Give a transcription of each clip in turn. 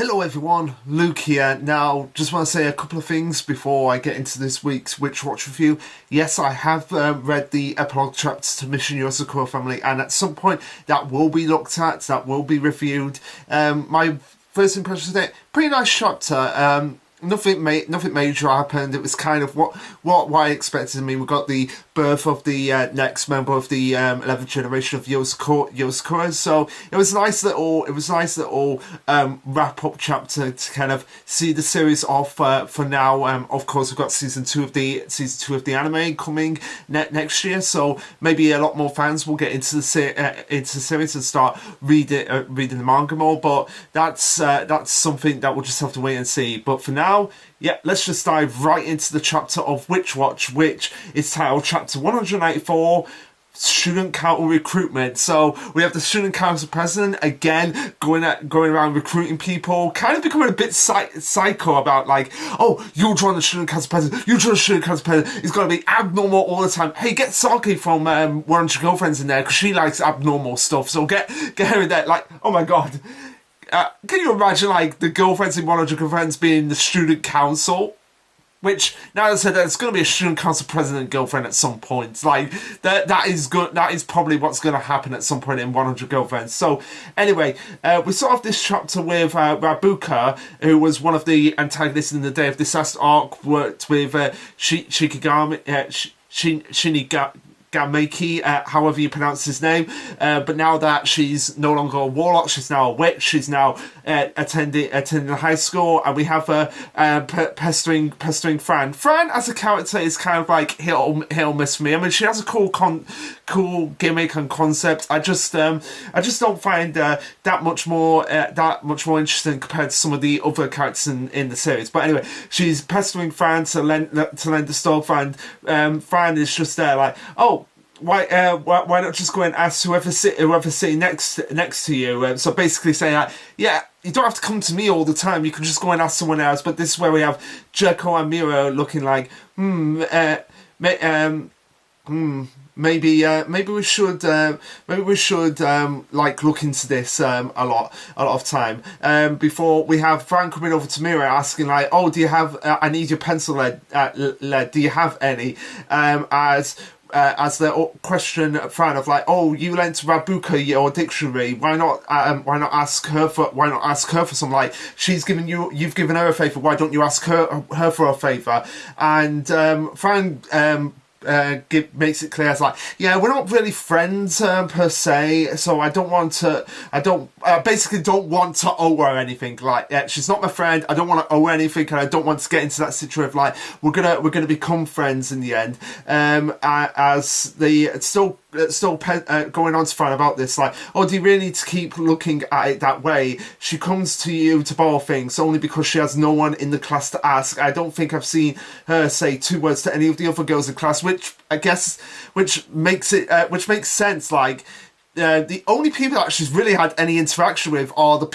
Hello everyone, Luke here. Now, just want to say a couple of things before I get into this week's Witch Watch review. Yes, I have read the epilogue chapters to Mission Yosakura Family, and at some point that will be looked at, that will be reviewed. My first impression today, pretty nice chapter. Nothing major happened. It was kind of what I expected. I mean, we got the birth of the next member of the 11th generation of Yosakura. So it was nice little wrap up chapter to kind of see the series off for now. Of course, we've got season two of the anime coming next year. So maybe a lot more fans will get into the series and start reading the manga more. But that's something that we'll just have to wait and see. But for now, yeah, let's just dive right into the chapter of Witch Watch, which is titled Chapter 194, Student Council Recruitment. So we have the Student Council President again going around recruiting people, kind of becoming a bit psycho about like, oh, you'll join the Student Council President, you join the Student Council President, it's going to be abnormal all the time. Hey, get Saki from One of Your Girlfriends in there, because she likes abnormal stuff, so get her in there. Like, oh my god. Can you imagine, like, the girlfriends in 100 Girlfriends being the student council? Which, now that I said, there's going to be a student council president girlfriend at some point. Like, that is good. That is probably what's going to happen at some point in 100 Girlfriends. So, anyway, we start off this chapter with Rabuka, who was one of the antagonists in the Day of Disaster arc, worked with Shinigami, however you pronounce his name, but now that she's no longer a warlock, she's now a witch, she's now attending high school, and we have pestering Fran. Fran as a character is kind of like hit or miss for me. I mean, she has a cool gimmick and concept. I just don't find that much more interesting compared to some of the other characters in the series. But anyway, she's pestering Fran to lend the stuff, and Fran is just there like, oh, why not just go and ask whoever's sitting next to you? So basically saying like, yeah, you don't have to come to me all the time. You can just go and ask someone else. But this is where we have Jeko and Miro looking like, maybe we should like look into this a lot of time. Before we have Fran coming over to Miro asking like, oh, do you have? I need your pencil lead. Do you have any? As the question Fran of like, oh, you lent Rabuka your dictionary. Why not ask her for some? Like, you've given her a favor. Why don't you ask her for a favor? And Fran makes it clear as like, yeah, we're not really friends per se, so I basically don't want to owe her anything. Like, she's not my friend, I don't want to owe her anything, and I don't want to get into that situation of like, we're gonna become friends in the end. As the still going on to Fran about this, like, oh, do you really need to keep looking at it that way? She comes to you to borrow things only because she has no one in the class to ask. I don't think I've seen her say two words to any of the other girls in class, which makes sense. Like, the only people that she's really had any interaction with are the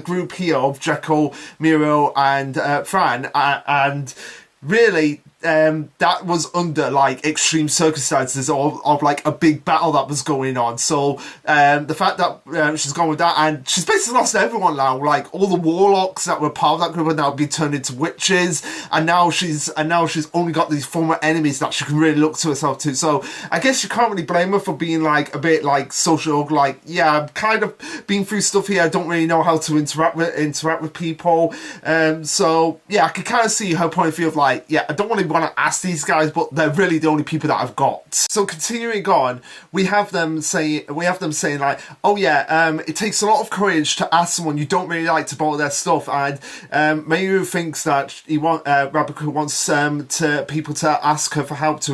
group here of Jekyll, Miro, and Fran, and really. That was under like extreme circumstances of like a big battle that was going on. So the fact that she's gone with that, and she's basically lost everyone now. Like, all the warlocks that were part of that group are now being turned into witches, and now she's only got these former enemies that she can really look to herself to. So I guess you can't really blame her for being like a bit like social. Like, yeah, I'm kind of been through stuff here. I don't really know how to interact with people. So yeah, I can kind of see her point of view of like, yeah, I don't want to ask these guys, but they're really the only people that I've got. So continuing on, we have them saying like, oh yeah, it takes a lot of courage to ask someone you don't really like to borrow their stuff, and Mayu thinks that Rabuka wants people to ask her for help, to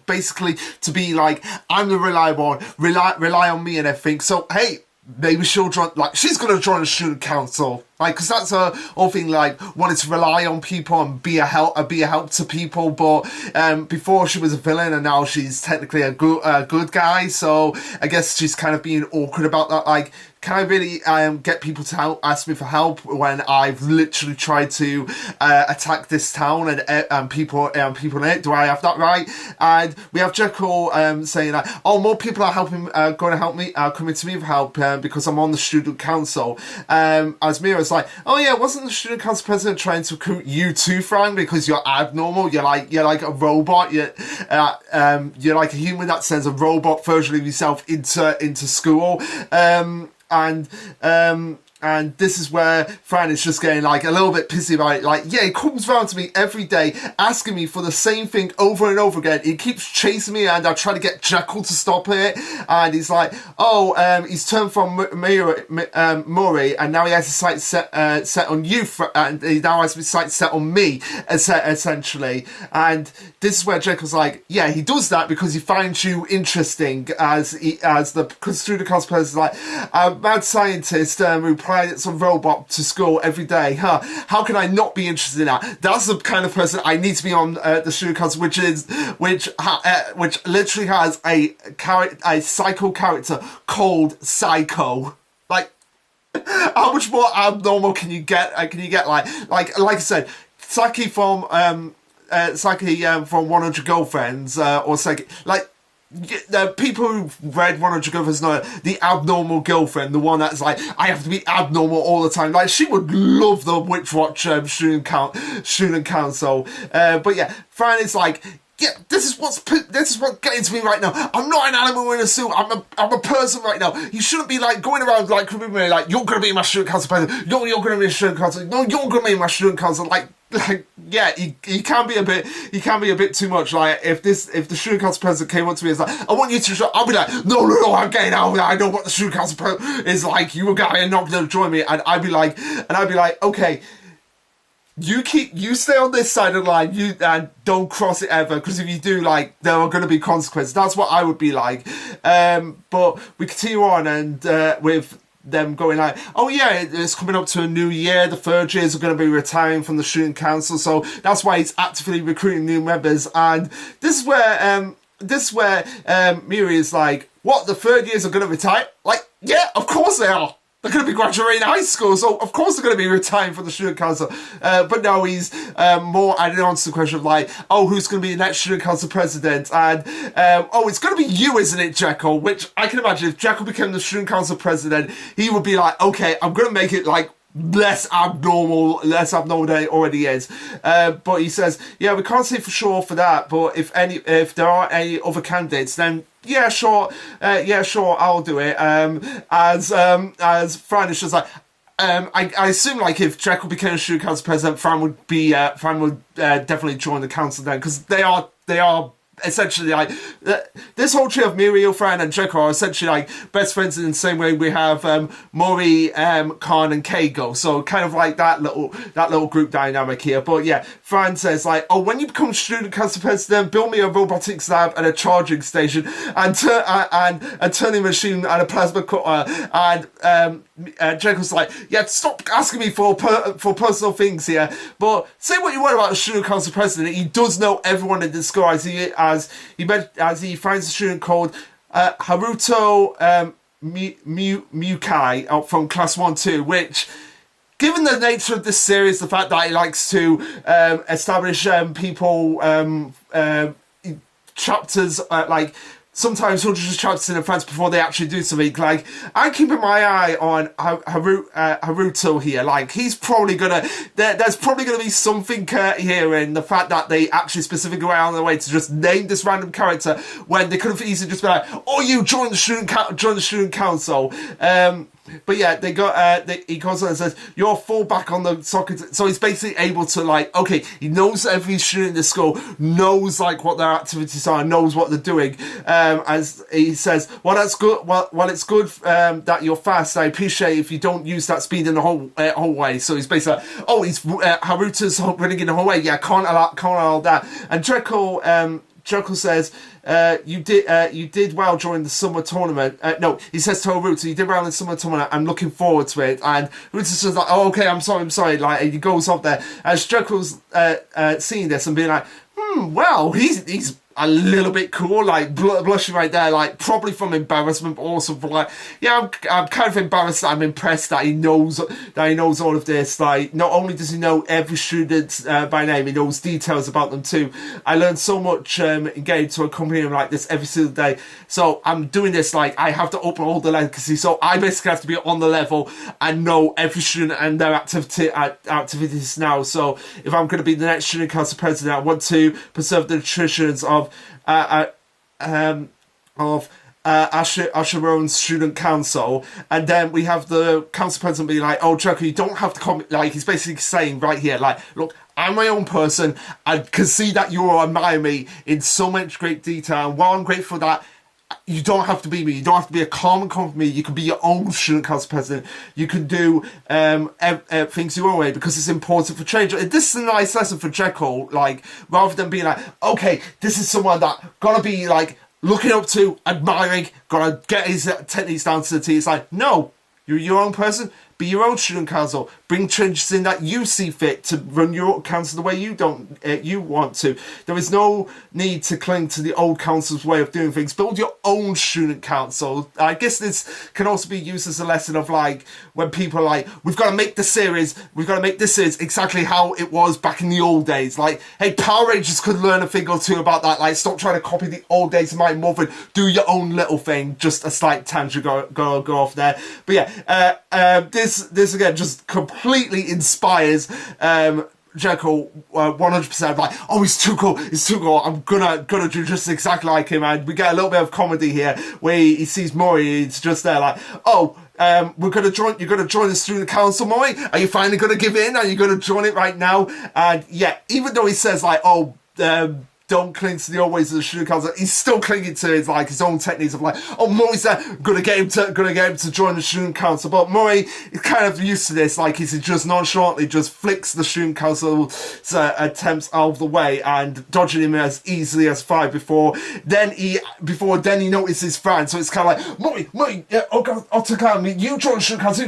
basically to be like, I'm the reliable one, rely on me and everything. So hey, maybe she'll join, like, she's gonna join the student council, like, because that's her whole thing, like, wanting to rely on people and be a help to people. But before she was a villain, and now she's technically a good guy. So I guess she's kind of being awkward about that. Like, can I really get people to ask me for help when I've literally tried to attack this town and people in it? Do I have that right? And we have Jekyll saying like, oh, more people are going to help me, coming to me for help because I'm on the student council. As Mira's like, oh yeah, wasn't the student council president trying to recruit you too, Frank? Because you're abnormal. You're like a robot. You're like a human that sends a robot version of yourself into school. And this is where Fran is just getting like a little bit pissy about it. Like, yeah, he comes round to me every day asking me for the same thing over and over again. He keeps chasing me and I try to get Jekyll to stop it. And he's like, oh, he's turned from Murray and now he has his sights set on you. And he now has his sights set on me, essentially. And this is where Jekyll's like, yeah, he does that because he finds you interesting because through the cosplayer is like, a mad scientist who pilots a robot to school every day. How can I not be interested in that? That's the kind of person I need to be on the student council, which literally has a psycho character called Psycho. Like, how much more abnormal can you get? Like I said, Saki from 100 Girlfriends or Saki, like. The people who've read 100 Girlfriends know the abnormal girlfriend, the one that's like, I have to be abnormal all the time. Like, she would love the Witch Watch student council. But yeah, Fran is like, yeah, this is what's getting to me right now. I'm not an animal in a suit. I'm a person right now. You shouldn't be like going around like you're gonna be my student council president. No, you're gonna be my student council. No, you're gonna be my student council. Like yeah, he can be a bit too much. Like if the student council president came up to me and was like, I want you to show, I'll be like, no, I'm getting out of there. I know what the student council president is like. You guys are not gonna join me. And I'd be like, okay. You stay on this side of the line, and don't cross it ever, because if you do, like, there are going to be consequences. That's what I would be like. But we continue on, and with them going like, oh yeah, it's coming up to a new year. The third years are going to be retiring from the student council, so that's why he's actively recruiting new members. And this is where Miri is like, what? The third years are going to retire? Like, yeah, of course they are. They're going to be graduating high school, so of course they're going to be retiring from the student council. But no, he's more adding on to the question of like, oh, who's going to be the next student council president? And, oh, it's going to be you, isn't it, Jekyll? Which I can imagine if Jekyll became the student council president, he would be like, okay, I'm going to make it like less abnormal than it already is. But he says, yeah, we can't say for sure for that, but if there are any other candidates, then yeah, sure, I'll do it. As Fran is just like, I assume like if Jekyll became a student council president, Fran would definitely join the council then, because they are essentially like this whole trio of Muriel, Fran, and Jekyll are essentially like best friends in the same way we have Maury, Khan, and Kago. So kind of like that little group dynamic here. But yeah, Fran says like, oh, when you become student council president, build me a robotics lab and a charging station and a turning machine and a plasma cutter. And Jekyll's like, yeah, stop asking me for personal things here, but say what you want about the student council president. He does know everyone in the school, as he finds a student called Haruto Mukai from class 1-2, which, given the nature of this series, the fact that he likes to establish chapters like sometimes hundreds of chapters in advance before they actually do something. Like, I'm keeping my eye on Haruto here. Like, he's probably gonna, there's probably gonna be something here in the fact that they actually specifically went out of their way to just name this random character when they could have easily just been like, oh, you join the student council. But yeah, he goes on and says, you're full back on the soccer. So he's basically able to, like, okay, he knows every student in the school, knows, like, what their activities are, knows what they're doing. As he says, well, that's good. Well, it's good that you're fast. I appreciate if you don't use that speed in the whole way. So he's basically like, oh, Haruto's running in the whole way. Yeah, can't allow that. And Jekyll says, you did well during the summer tournament. No, he says to Haruto, you did well in the summer tournament. I'm looking forward to it. And Haruto's just like, oh, okay, I'm sorry. Like, and he goes off there. As Jekyll's seeing this and being like, well, he's a little bit cool, like blushing right there, like probably from embarrassment, but also from like, yeah, I'm kind of embarrassed that I'm impressed that he knows all of this. Like, not only does he know every student by name, he knows details about them too. I learned so much getting to accompany him like this every single day. So I'm doing this, like, I have to open all the legacy, so I basically have to be on the level and know every student and their activities now. So if I'm going to be the next student council president, I want to preserve the traditions of Asheron's student council. And then we have the council president be like, oh, Draco, you don't have to comment. Like, he's basically saying right here, like, look, I'm my own person. I can see that you admire me in so much great detail, and while I'm grateful for that, you don't have to be me. You don't have to be a common for me. You can be your own student council president. You can do things your own way, because it's important for change. And this is a nice lesson for Jekyll. Like, rather than being like, okay, this is someone that gotta be like looking up to, admiring, gotta get his techniques down to the T. It's like, no, you're your own person. Be your own student council. Bring changes in that you see fit to run your council the way you want to. There is no need to cling to the old council's way of doing things. Build your own student council. I guess this can also be used as a lesson of, like, when people are like, we've got to make this series exactly how it was back in the old days. Like, hey, Power Rangers could learn a thing or two about that. Like, stop trying to copy the old days of Mighty Morphin. Do your own little thing. Just a slight tangent go off there. But yeah, this again just completely inspires Jekyll 100%. Like, oh, he's too cool. I'm gonna do just exactly like him. And we get a little bit of comedy here where he sees Maury. It's just there like, oh, you're gonna join the student council, Maury. Are you finally gonna give in? Are you gonna join it right now? And yeah, even though he says like, oh, don't cling to the old ways of the student council, he's still clinging to his own techniques of like, oh, Murray's gonna get him to join the student council. But Murray is kind of used to this, like, he just nonchalantly just flicks the student council's attempts out of the way and dodging him as easily as 5 before then he notices Fran. So it's kind of like, Murray, yeah, I'll take out me, you join the student council,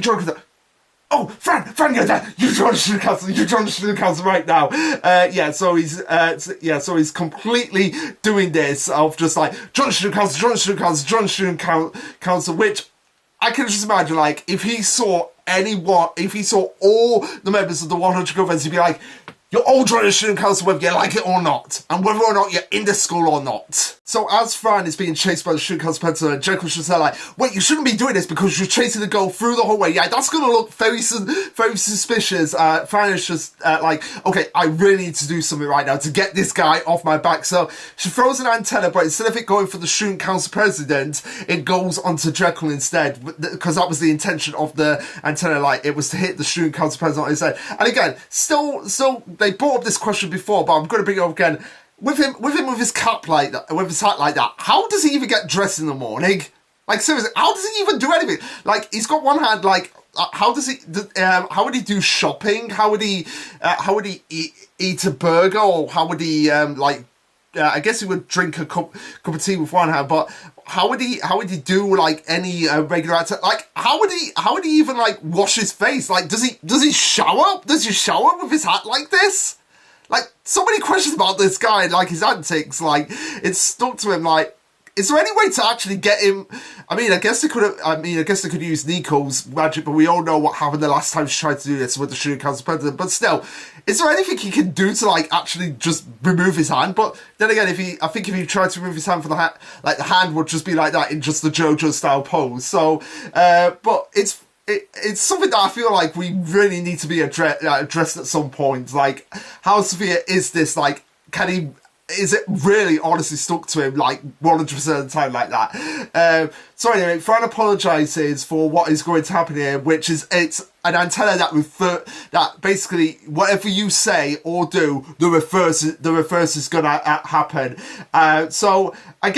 oh, Fran, you're there. You join the student council right now. So he's completely doing this of just like, join the student council, which I can just imagine, like, if he saw all the members of the 100 Governors, he'd be like, you're all joining the student council whether you like it or not, and whether or not you're in the school or not. So as Fran is being chased by the student council president, Jekyll should say like, wait, you shouldn't be doing this because you're chasing the girl through the hallway. Yeah, that's going to look very suspicious. Fran is just like, okay, I really need to do something right now to get this guy off my back. So she throws an antenna, but instead of it going for the student council president, it goes onto Jekyll instead, because that was the intention of the antenna. Like, it was to hit the student council president instead. And again, still, they brought up this question before, but I'm going to bring it up again. With his cap like that, with his hat like that, how does he even get dressed in the morning? Like, seriously, how does he even do anything? Like, he's got one hand, like, how would he do shopping? How would he eat a burger? Or how would he, I guess he would drink a cup of tea with one hand, but how would he do like any regular activity? Like, how would he even like wash his face? Like, does he shower? Does he shower with his hat like this? Like, so many questions about this guy and like his antics. Like, it's stuck to him. Like, is there any way to actually get him? I guess they could use Nico's magic, but we all know what happened the last time she tried to do this with the student council president. But still, is there anything he can do to like actually just remove his hand? But then again, if he tried to remove his hand from the hat, like the hand would just be like that in just the JoJo style pose. So, but it's something that I feel like we really need to be addressed at some point. Like, how severe is this? Like, is it really honestly stuck to him like 100% of the time like that? So anyway, Fran apologises for what is going to happen here, which is it's an antenna that basically whatever you say or do, the reverse is gonna happen. So I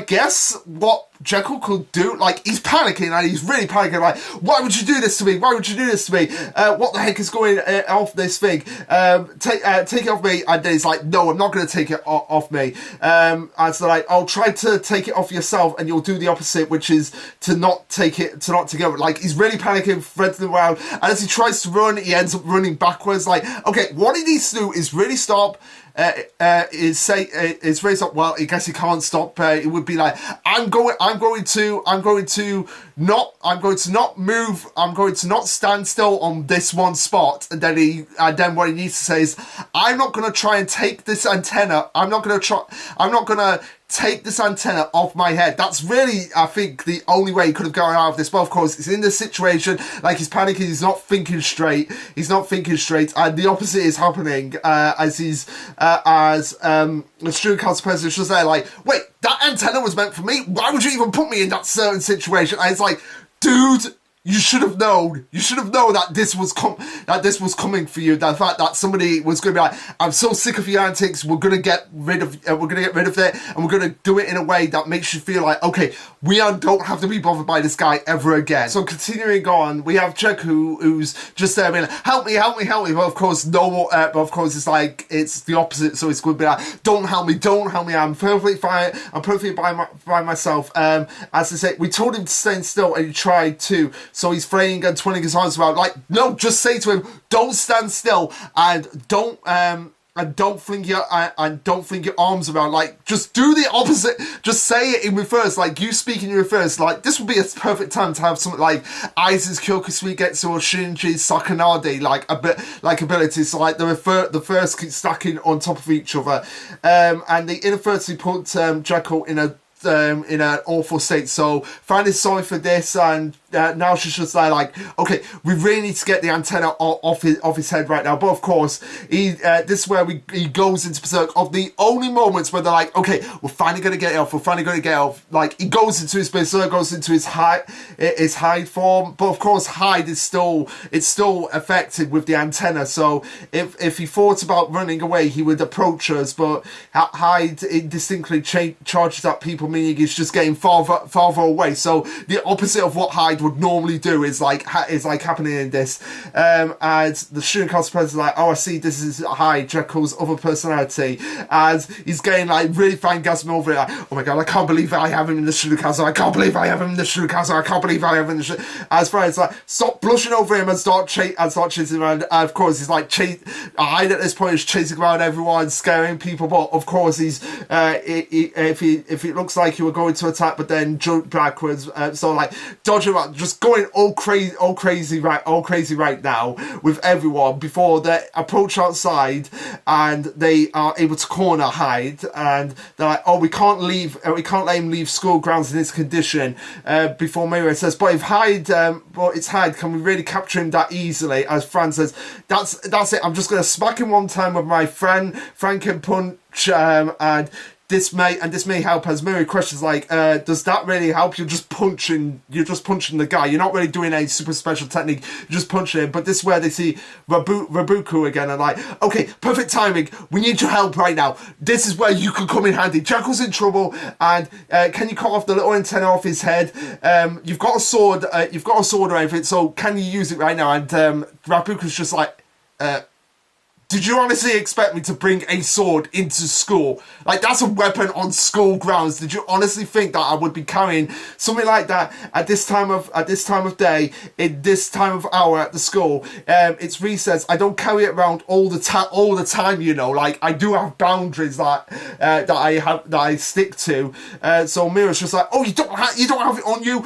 guess what Jekyll could do, like, he's panicking, and he's really panicking, like, why would you do this to me? Why would you do this to me? What the heck is going off this thing? Take it off me. And then he's like, no, I'm not going to take it off me. And so, like, I'll try to take it off yourself, and you'll do the opposite, which is to not take it, to not take it. Like, he's really panicking, Fred's around, and as he tries to run, he ends up running backwards. Like, okay, what he needs to do is really stop. Is really stop. Well, I guess he can't stop. It would be like, I'm going to not move. I'm going to not stand still on this one spot. And then what he needs to say is, I'm not going to try and take this antenna. I'm not going to take this antenna off my head. That's really, I think, the only way he could have gone out of this. But of course, it's in this situation, like, he's panicking, he's not thinking straight, and the opposite is happening, as the student council president is just there, like, wait, that antenna was meant for me? Why would you even put me in that certain situation? And it's like, dude, you should have known. You should have known that this was coming for you. The fact that somebody was going to be like, "I'm so sick of your antics. We're going to get rid of it, and we're going to do it in a way that makes you feel like, okay, don't have to be bothered by this guy ever again." So continuing on, we have Jekyll who's just there being like, "Help me, help me, help me." But of course, but of course, it's like it's the opposite. So it's going to be like, "Don't help me, don't help me. I'm perfectly fine. I'm perfectly by myself." As I say, we told him to stay still, and he tried to. So he's fraying and twirling his arms around. Like, no, just say to him, don't stand still, and don't fling your arms around. Like, just do the opposite. Just say it in reverse. Like, you speak in reverse. Like, this would be a perfect time to have something like Aizu's Kyokusui or Shinji's Sakanade, abilities. So, like, the first keep stacking on top of each other. And they inadvertently put Jekyll in an awful state. So Fran is sorry for this, and now she's just like, okay, we really need to get the antenna off his head right now. But of course, this is where he goes into berserk of the only moments where they're like, okay, we're finally gonna get it off. Like, he goes into his berserk, goes into his hide form. But of course, hide is still affected with the antenna. So if he thought about running away, he would approach us. But hide indistinctly charges at people, meaning he's just getting farther away. So the opposite of what hide would normally do is like happening in this. And the student council president is like, oh, I see, this is Hyde, Jekyll's other personality, and he's getting like really fine gasping over it, like, oh my god, I can't believe I have him in the student council, I can't believe I have him in the student council, I can't believe I have him in the student. As far as like, stop blushing over him and start chasing around. And of course, he's like Hyde at this point is chasing around everyone, scaring people. But of course, he's if it looks like you were going to attack, but then jump backwards, so like dodging around, just going all crazy right now with everyone before they approach outside, and they are able to corner Hyde, and they're like, oh, we can't let him leave school grounds in this condition. Before Mira says, but if Hyde, but it's Hyde, can we really capture him that easily? As Fran says, that's it. I'm just gonna smack him one time with my Franken punch, and this may help. As Miri questions like, does that really help? You're just punching the guy. You're not really doing any super special technique. You're just punching him. But this is where they see Rabuku again, and like, okay, perfect timing. We need your help right now. This is where you can come in handy. Jekyll's in trouble, and can you cut off the little antenna off his head? You've got a sword. Or anything. So can you use it right now? And Rabuku's just like, did you honestly expect me to bring a sword into school? Like, that's a weapon on school grounds. Did you honestly think that I would be carrying something like that at this time of day, in this time of hour at the school? It's recess. I don't carry it around all the time. You know, like, I do have boundaries that I stick to. So Mira's just like, oh, you don't have it on you.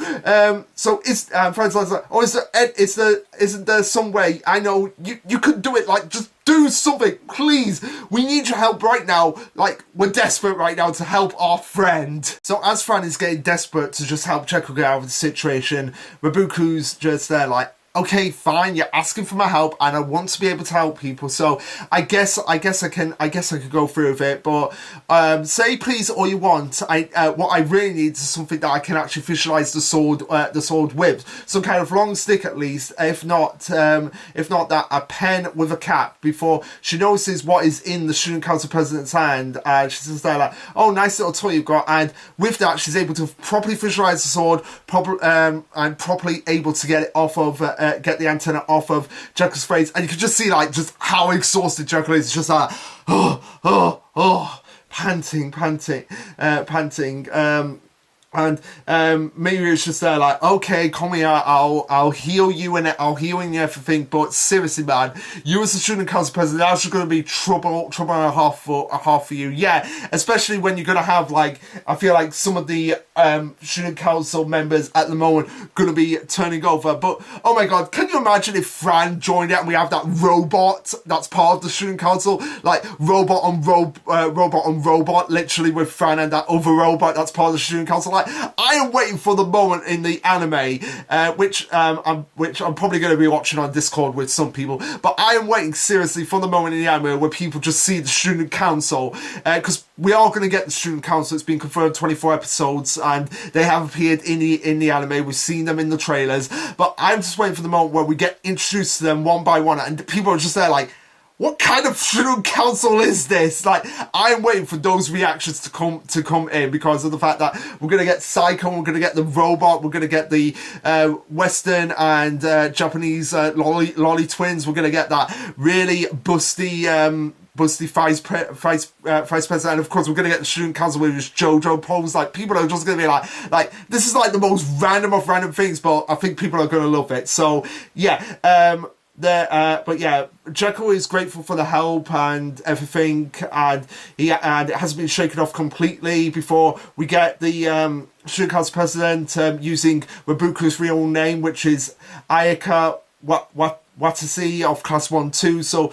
So it's friends like, oh, isn't there some way? I know you could do it. Like, just do something, please. We need your help right now. Like, we're desperate right now to help our friend. So as Fran is getting desperate to just help Jekyll get out of the situation, Rabuku's just there like, okay, fine, you're asking for my help, and I want to be able to help people. So I guess I could go through with it. But say please all you want. What I really need is something that I can actually visualize the sword with, some kind of long stick at least. If not that, a pen with a cap. Before she notices what is in the Student Council president's hand, and she's just there like, oh, nice little toy you've got. And with that, she's able to properly visualize the sword, and properly able to get it off of, get the antenna off of Jekyll's face. And you can just see like just how exhausted Jekyll is. It's just like, panting. And maybe it's just there like, okay, come here, I'll heal you and everything, but seriously, man, you as the Student Council president, that's just going to be trouble and a half for you. Yeah, especially when you're going to have, like, I feel like some of the Student Council members at the moment going to be turning over. But oh my god, can you imagine if Fran joined it and we have that robot that's part of the Student Council, like robot on robot, literally, with Fran and that other robot that's part of the Student Council. Like, I am waiting for the moment in the anime, which I'm probably going to be watching on Discord with some people, but I am waiting seriously for the moment in the anime where people just see the Student Council, because we are going to get the Student Council. It's been confirmed 24 episodes, and they have appeared in the anime. We've seen them in the trailers, but I'm just waiting for the moment where we get introduced to them one by one, and people are just there like, what kind of Student Council is this? Like, I'm waiting for those reactions to come in, because of the fact that we're going to get Psycho, we're going to get the robot, we're going to get the Western and Japanese lolly twins, we're going to get that really busty vice president, and of course we're going to get the Student Council with his JoJo pose. Like, people are just going to be like, this is like the most random of random things, but I think people are going to love it. So, yeah, but yeah, Jekyll is grateful for the help and everything, and it hasn't been shaken off completely before we get the Student Council president using Rabuku's real name, which is Ayaka Watase of Class 1-2. So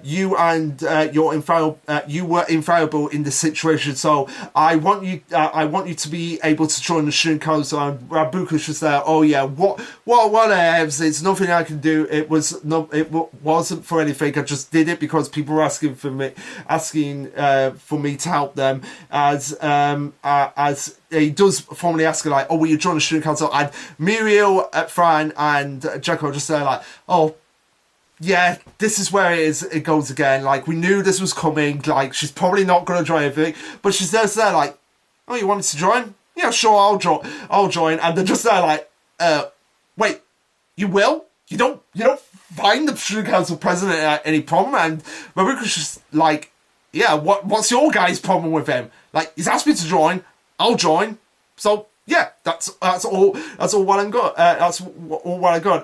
you and you were infallible in this situation. So I want you to be able to join the Student Council. And Rabuku's just there. Oh yeah, whatevs. It's nothing I can do. It wasn't for anything. I just did it because people were asking for me to help them. As he does formally ask her, like, oh, will you join the Student Council? And Muriel, Fran, and Jekyll are just there like, oh, yeah, this is where it goes again. Like, we knew this was coming. Like, she's probably not going to join everything, but she's just there like, oh, you want me to join? Yeah, sure, I'll join. And they're just there like, wait, you will? You don't find the Student Council president any problem? And Maruka's just like, yeah, what's your guys' problem with him? Like, he's asked me to join, I'll join. So yeah, that's all well and good. That's all well and good.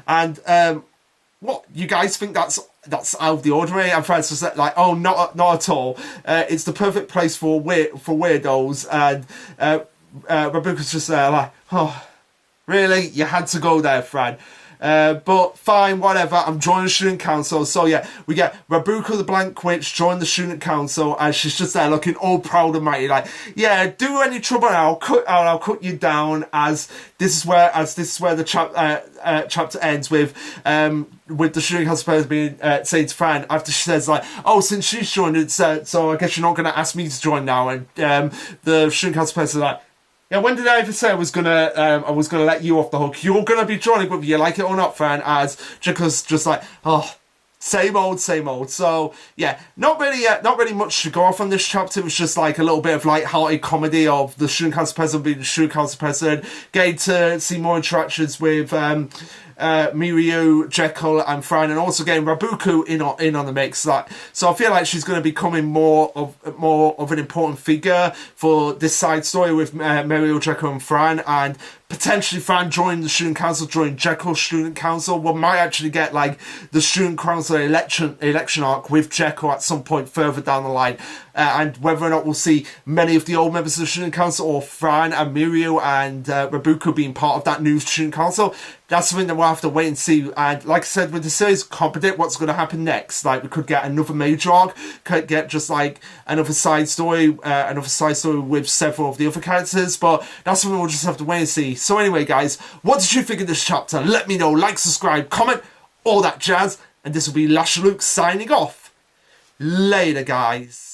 And what, you guys think that's out of the ordinary? And Francis was like, oh, not at all. It's the perfect place for weirdos. And Rebecca's just there like, oh, really? You had to go there, Fran. But fine, whatever, I'm joining the Student Council. So yeah, we get Rabuka the Blank Witch join the Student Council, and she's just there looking all proud and mighty, like, yeah, do any trouble and I'll cut you down. As this is where the chapter ends with the Student Council being saying to Fran, after she says like, oh, since she's joined it, so I guess you're not going to ask me to join now. And the Student Council person is like, yeah, when did I ever say I was gonna let you off the hook? You're gonna be joining, whether you like it or not, Fran. As Jekyll's just like, oh, same old. So yeah, not really much to go off on this chapter. It was just like a little bit of light-hearted comedy of the Student Council president being the Student Council president, getting to see more interactions with Mirio, Jekyll, and Fran, and also getting Rabuku in on the mix. So I feel like she's going to be becoming more of an important figure for this side story with Mirio, Jekyll, and Fran, and potentially Fran joining the Student Council, joining Jekyll's Student Council. We might actually get like the Student Council election arc with Jekyll at some point further down the line. and whether or not we'll see many of the old members of the Student Council, or Fran and Mirio and Rabuka being part of that new Student Council. That's something that we'll have to wait and see. And like I said, with the series, can't predict what's going to happen next. Like, we could get another major arc, could get just like another side story with several of the other characters, but that's something we'll just have to wait and see. So anyway, guys, what did you think of this chapter? Let me know. Like, subscribe, comment, all that jazz. And this will be Lasherluke signing off. Later, guys.